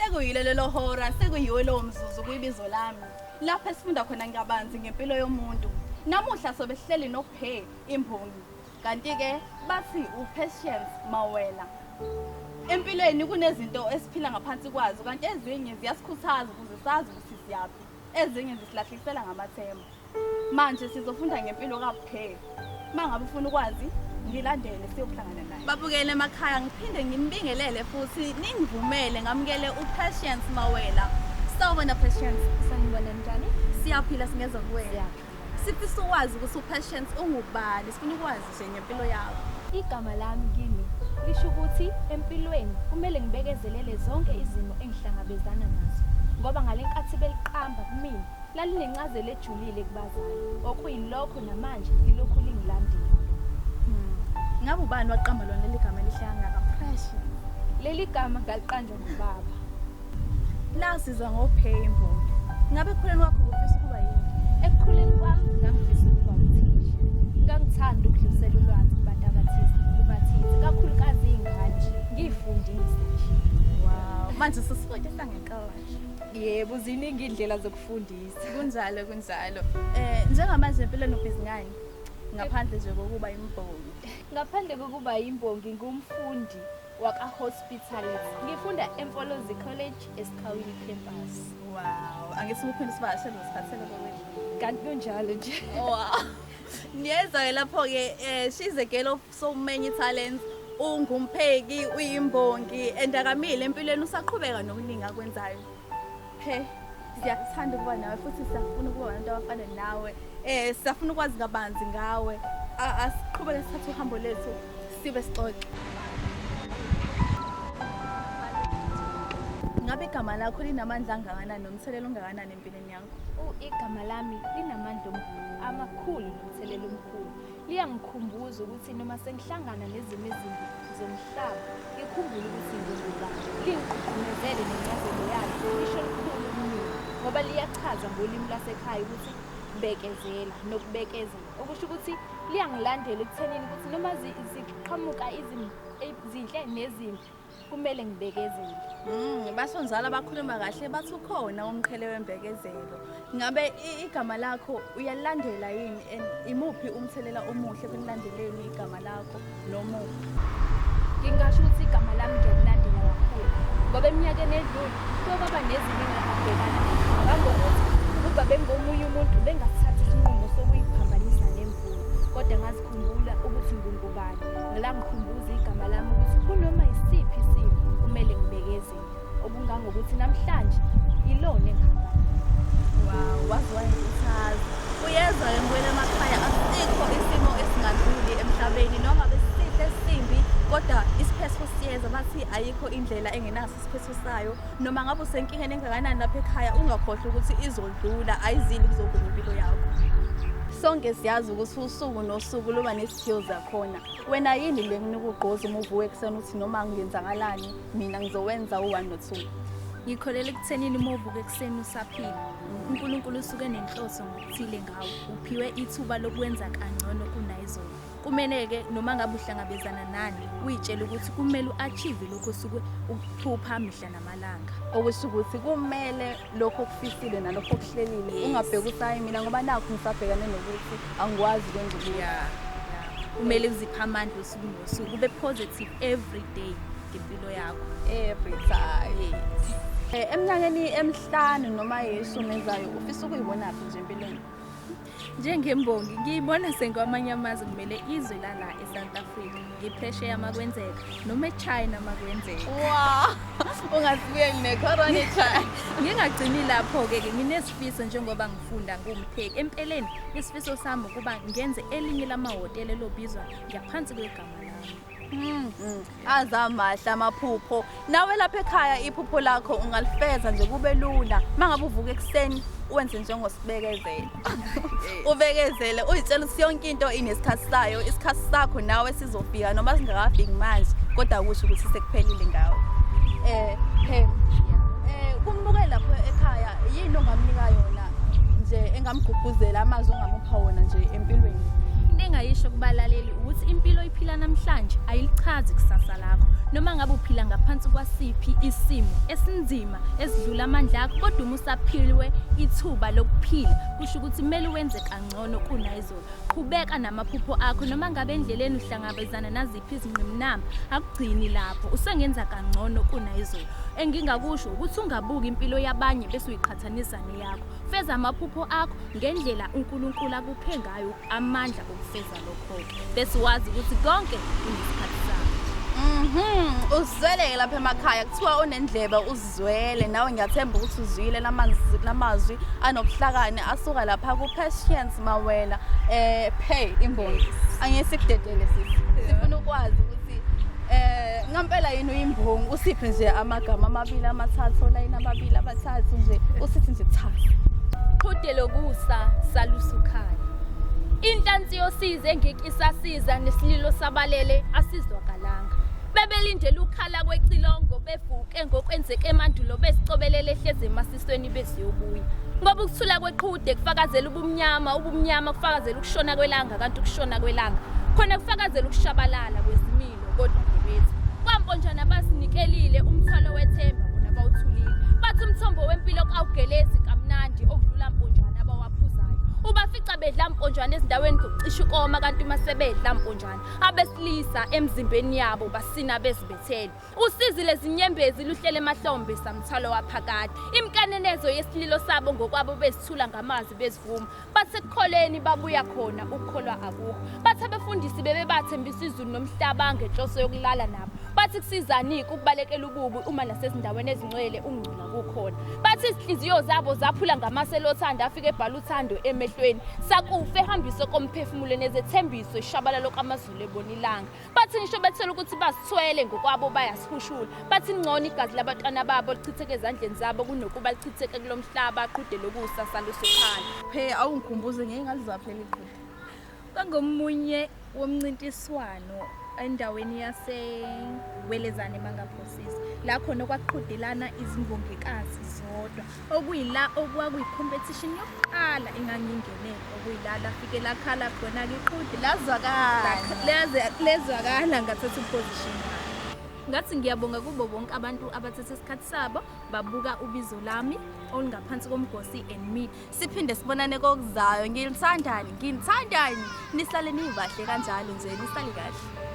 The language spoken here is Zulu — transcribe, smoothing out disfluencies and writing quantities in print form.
Sekuyile lelo hora, sekuyiwe lo mzuzu kwibizo lami. Lapha esifunda khona ngabanzi ngempilo yomuntu. Namuhla sobe sihleli noPhel imbongi. Kanti ke bathi uPhel Mawela. Empilweni kunezinto esiphila ngaphansi kwazo, kanti ezinye ziyasikhuthaza ukuze sazi ukuthi siyaphi. Ezinye zisilahlekisela ngamathemba. Manje sizofunda ngempilo kaPhel. Mangabe ufuna ukwazi, ngilandele siyokuhlangana naye. Babukele emakhaya, ngiphinde ngimbingelele futhi ningivumele ngamukele uPhel Mawela. Sawubona Phel. Sanibona njani? Siyaphila singeza kuwena. Sifisa ukwazi ukuthi uPhel ungubani, sifuna ukwazi nje ngempilo yakho. Igama lami kimi lisho ukuthi empilweni kumele ngibekezelele zonke izimo engihlangabezana nazo. Ngoba ngalenkathi beliqamba kumina lalinencazelo ejulile kubazali. Okuyilokho namanje lilokhu lingilandela. Ngabe ubani waqamba lona leli gama elihlanga kaPhel? Leli gama ngaliqanjwa ngubaba. La siza ngoPhel imbongi. Ngabe ekhuleni kwakho ufisa ukuba yini? Ekukhuleni kwami ngangifisa ukuba uthisha. Ngangithanda ukudlulisela ulwazi kubantu abathize, kakhulukazi izingane, ngifundisa nje. Wow, manje sesifundisa ngenkawashi. Yebo, ziningi indlela zokufundisa. Kunjalo. Njengamanje empilweni ubhizinyani ngaphandle nje kokuba imbongi. Ngaphandle kokuba imbongi ngumfundi waka-hospitality. Ngifunda eMfolozi College eSikhawini campus. Wow, angithi uphinde sivakashele usikhathele kwethu. Kanti kunjalo nje. Wow. Niyezwa lapho ke she's a girl of so many talents. Ungumpheki, uyimbongi, endakamile empilweni usaqhubeka nokuningi akwenzayo. Siyakuthanda ukuba nawe futhi siyafuna ukuba abantu abafana nawe. Siyafuna ukwazi kabanzi ngawe. Asiqhubeke sithathe uhambo lethu sibe sixoxe. Ngabe igama lakho linamandla angakanani nomthelela ongakanani empilweni yakho? Igama lami linamandla amakhulu nomthelela omkhulu. Liyangikhumbuza ukuthi noma sengihlangana nezimo ezimbi zomhlaba, ngikhumbule ukuthi ngingubani. Lingigqugqumezele nencazelo yalo lisho likhulu kumina ngoba liyachaza ngolimi lasekhaya ukuthi bekezela nokubekezela. Okusho ukuthi liyangilandela ekuthenini ukuthi noma ziqhamuka izimo ezinhle nezimbi kumele ngibekezele. Basho njalo abakhuluma kahle bathi ukhona umqhele wembekezelo. Ngabe igama lakho uyalilandela yini? Imuphi umthelela omuhle kulandeleni igama lakho nomuhle? Ngingasho ukuthi igama lami ngiyalilandela kakhulu ngoba eminyakeni edlule kwaba nezimo engingabhekana nazo. Ngangokuthi ukuba bengomunye umuntu bengathatha isinqumo sokuyiphambanisa nemvula, kodwa ngazikhumbula ukuthi ngingubani. Ngilangikhumbuza igama lami ukuthi kunoma isiphi isimo kumele ngibekezele. Okungangokuthi namhlanje ilona engihamba. Wow, waziwa ngikuthaza. Uyezwa ke ngwele emakhaya asikho isimo esingadluli emhlabeni noma besihle simbi, kodwa isiphetho siyeza bathi ayikho indlela engenaso isiphetho sayo. Noma ngabe usenkingeni engakanani lapha ekhaya ungakhohlwa ukuthi izodlula, ayizili kuzodlula impilo yakho. Sonke siyazi ukuthi usuku nosuku luba nesiphiwo zakhona. Wena yini le nginokugqoza uma uvuke ekseni uthi noma ngenzakalani mina ngizowenza u1 no2? Ngikholela ekuthenini uma uvuka ekseni usaphila, uNkulunkulu usuke nenhloso ngokuthile ngawo. Uphiwe ithuba lokwenza kangcono kunayizolo. Kumeneke noma ngabe uhlangabezana nani, uyitshela ukuthi kumele uachieve lokho osuke ukuphupha mihla namalanga. Okusho ukuthi kumele lokho okufisile nalokho okuhlelile ungabheka ukuthi hayi mina ngoba nakho ngisabhekane nokuthi angikwazi ukwenza ukuthi. Kumele uzipha amandla usuku nosuku, ube positive every day ngempilo yakho. Every time. Eminyakeni emihlanu noma yeshumi ezayo ufisa ukuyibona phi nje empilweni? Njengembongi ngiyibona sengamanye amazwe kumele izwe lala eSouth Africa, ngiphesheya makwenzeka noma eChina makwenzeka. Wow, ungasibuyeli necorona eChina. Ngingagcini lapho ke nginesifiso njengoba ngifunda ngumpheki. Empeleni isifiso sami ukuba ngenze elinye lamahhotela lobizwa ngaphansi kwegama lami. Azamahla amaphupho. Nawe lapha ekhaya iphupho lakho ungalifeza nje kube lula. Mangabe uvuka ekseni wenze njengosibekezela. Ubekezele uyitshela ukuthi yonke into inesikhathi sayo, isikhathi sakho nawe sizofika noma singakafiki manje, kodwa kusho ukuthi sekuphelile ngawe. Kumbuke lapho ekhaya yini ongamnika yona nje engamguguzela amazwi ongamupha wona nje empilweni? Into engayisho kubalaleli ukuthi impilo iphila namhlanje ayilichazi kusasa lakho. Noma ngabe uphila ngaphansi kwasiphi isimo esinzima esidlula amandla akho, kodwa uma usaphilwe ithuba lokuphila kusho ukuthi kumele wenze kangcono kunayizolo. Qhubeka namaphupho akho noma ngabe endleleni uhlangabezana naziphi izingqinamba, akugcini lapho, usengenza kangcono kunayizolo. Engingakusho ukuthi ungabuki impilo yabanye bese uyiqhathanisa neyakho. Feza amaphupho akho ngendlela uNkulunkulu akuphe ngayo amandla okufeza lokho. Bese wazi ukuthi konke kunesikhathi sakho. Uzwele lapha emakhaya kuthiwa unendlebe uzwele, nawe ngiyathemba ukuthi uzwile lamazwi anobuhlakani asuka lapha ku-Phel Mawela imbongi. Angisikudedele sifuna ukwazi ukuthi ngampela yini uyimbongi, usiphe nje amagama amabili amathathu, olayini ababili abathathu nje, usithi nje thatha. Qhude lokusa salusukhaya. Intansi yosize engeke isasiza nesililo sabalele asizwakalanga. Bebelindela ukhala kwecilongo bevuke ngokwenzeke emandulo besicobelele ehleze emasisweni besiyobuya. Ngoba ukuthula kweqhude kufakazela ubumnyama kufakazela ukushona kwelanga, kanti ukushona kwelanga khona kufakazela ukushabalala kwezimilo. Kodwa ngebethu kwamponjana basinikelile umthwalo wethemba bona bawuthulile. Bathi umthombo wempilo kawugelezi kamnandi okudlula mponjana abawaphuzayo. Ubafica bedla mponjana ezindaweni zokucisha ukoma, kanti uma sebedla mponjana abesilisa emzimbeni yabo basina bezibethele. Usizi lezinyembezi luhlele emahlombe samthalo waphakade. Imkanenezo yesililo sabo ngokwabo bezithula ngamazi bezivuma. Bathe kukholeni babuya khona ukukholwa akukho. Bathe befundisi bebebathembisa izulu nomhlaba ngenhloso yokulala nabo. Bathi kusizani ukubalekela ububi uma nasezindaweni ezingcwele ungcula kukhona. Bathi izinhliziyo zabo zaphula ngamaselo othanda afike ebhala uthando emehlweni. Sakufe ehambiso komphefumulo nezethembiso ishabalalo kamazulu ebonilanga. Bathi ngisho bethela ukuthi basithwele ngokwabo bayasihushula. Bathi ngcono igazi labatwana babo lichitheke ezandleni zabo kunokuba lichitheke kulomhlaba qhude lokusa salusukhaya. Awungikhumbuze ngingalizaphe liqhude. Bangomunye womncintiswano endaweni yaseWelezane mangaphosisi la khona kwaqhudelana izimbongikazi zodwa, okuyila okwakuyi-competition yokuqala engangingenele, okuyila lafike lakhala khona iqhude lezwakala ngathatha iposition. Ngathi ngiyabonga kubo bonke abantu abathethe isikhathi sabo babuka ubizo lami olungaphansi komgosi and me. Siphinde sibonane kokuzayo. Ngilithandani nihlale nivahle kanjalo nje, nihlale kahle.